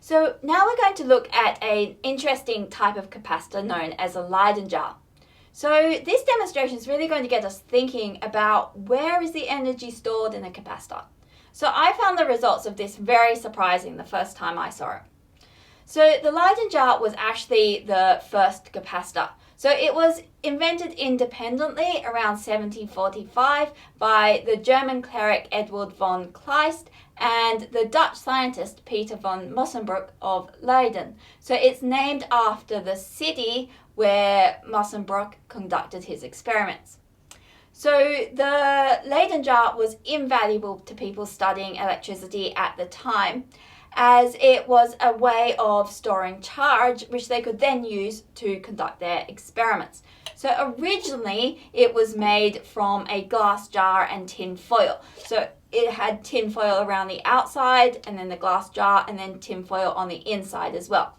So now we're going to look at an interesting type of capacitor known as a Leyden jar. So this demonstration is really going to get us thinking about where is the energy stored in a capacitor. So I found the results of this very surprising the first time I saw it. So the Leyden jar was actually the first capacitor. So it was invented independently around 1745 by the German cleric Edward von Kleist and the Dutch scientist Peter von Mussenbroek of Leyden. So it's named after the city where Mussenbroek conducted his experiments. So the Leyden jar was invaluable to people studying electricity at the time, as it was a way of storing charge which they could then use to conduct their experiments. So originally it was made from a glass jar and tin foil. So it had tin foil around the outside and then the glass jar and then tin foil on the inside as well.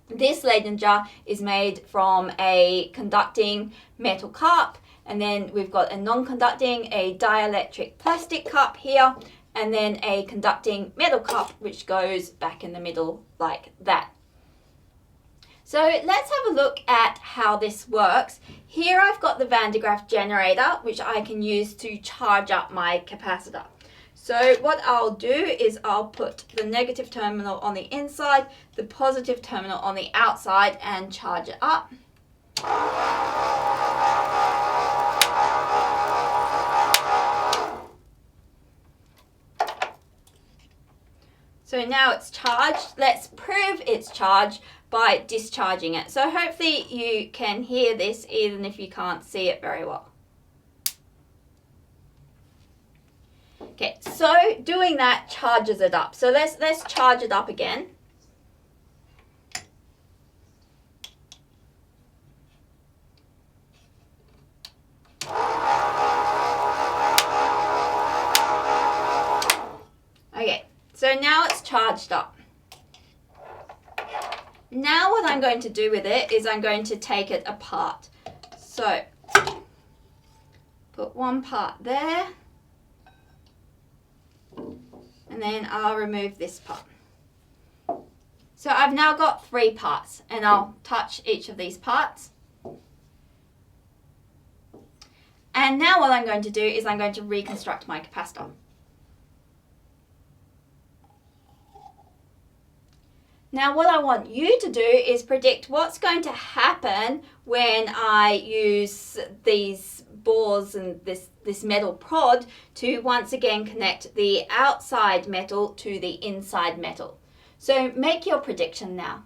This Leyden jar is made from a conducting metal cup, and then we've got a non-conducting, a dielectric plastic cup here, and then a conducting metal cup which goes back in the middle like that. So let's have a look at how this works. Here I've got the Van de Graaff generator which I can use to charge up my capacitor. So what I'll do is I'll put the negative terminal on the inside, the positive terminal on the outside and charge it up. So now it's charged. Let's prove it's charged by discharging it. So hopefully you can hear this even if you can't see it very well. Okay, so doing that charges it up. So let's charge it up again. Okay, so now it's charged up. Now what I'm going to do with it is I'm going to take it apart. So put one part there. And then I'll remove this part. So I've now got 3 parts and I'll touch each of these parts. And now what I'm going to do is I'm going to reconstruct my capacitor. Now what I want you to do is predict what's going to happen when I use these bores and this metal prod to once again connect the outside metal to the inside metal. So make your prediction now.